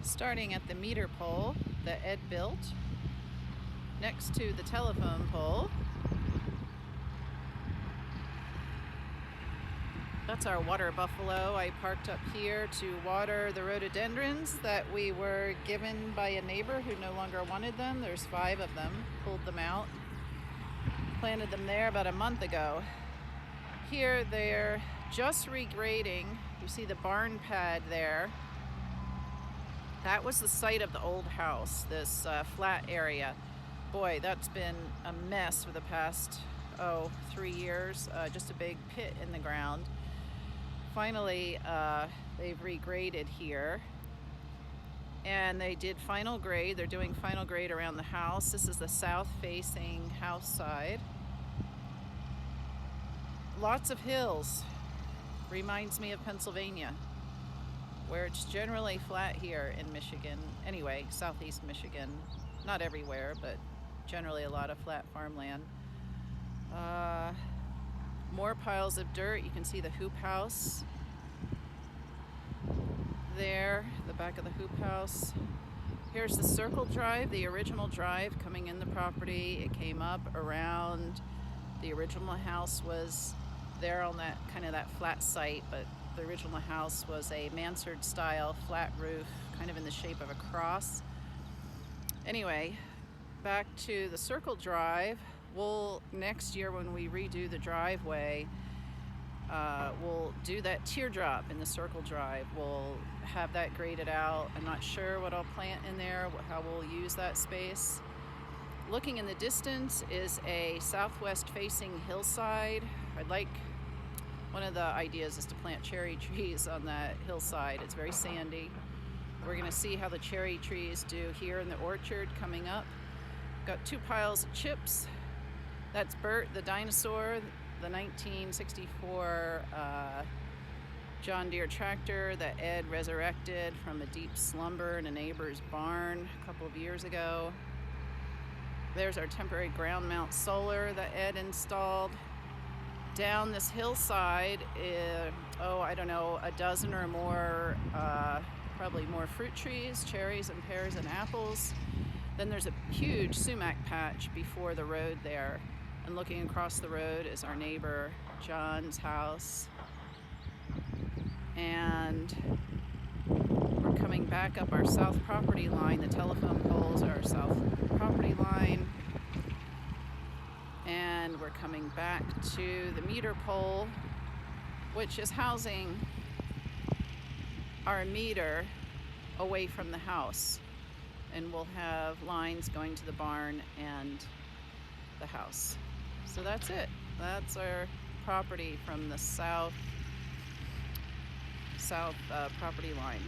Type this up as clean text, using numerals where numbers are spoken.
Starting at the meter pole that Ed built next to the telephone pole. That's our water buffalo. I parked up here to water the rhododendrons that we were given by a neighbor who no longer wanted them. There's 5 of them. Pulled them out. Planted them there about a month ago. Here they're just regrading. You see the barn pad there. That was the site of the old house, this flat area. Boy, that's been a mess for the past, 3 years. Just a big pit in the ground. Finally, they've regraded here. And they did final grade. They're doing final grade around the house. This is the south-facing house side. Lots of hills. Reminds me of Pennsylvania, where it's generally flat here in Michigan. Anyway, southeast Michigan. Not everywhere, but generally a lot of flat farmland. More piles of dirt. You can see the hoop house there, the back of the hoop house. Here's the circle drive, the original drive coming in the property. It came up around, the original house was there on that kind of that flat site, but the original house was a mansard style flat roof, kind of in the shape of a cross. Anyway, back to the circle drive. We'll, next year when we redo the driveway, we'll do that teardrop in the circle drive. We'll have that graded out. I'm not sure what I'll plant in there, how we'll use that space. Looking in the distance is a southwest facing hillside. One of the ideas is to plant cherry trees on that hillside. It's very sandy. We're gonna see how the cherry trees do here in the orchard coming up. Got 2 piles of chips. That's Bert the dinosaur, the 1964 John Deere tractor that Ed resurrected from a deep slumber in a neighbor's barn a couple of years ago. There's our temporary ground mount solar that Ed installed. Down this hillside, I don't know, a dozen or more, probably more fruit trees, cherries and pears and apples. Then there's a huge sumac patch before the road there. And looking across the road is our neighbor John's house. And we're coming back up our south property line. The telephone poles are our south property line. And we're coming back to the meter pole, which is housing our meter away from the house. And we'll have lines going to the barn and the house. So that's it. That's our property from the south property line.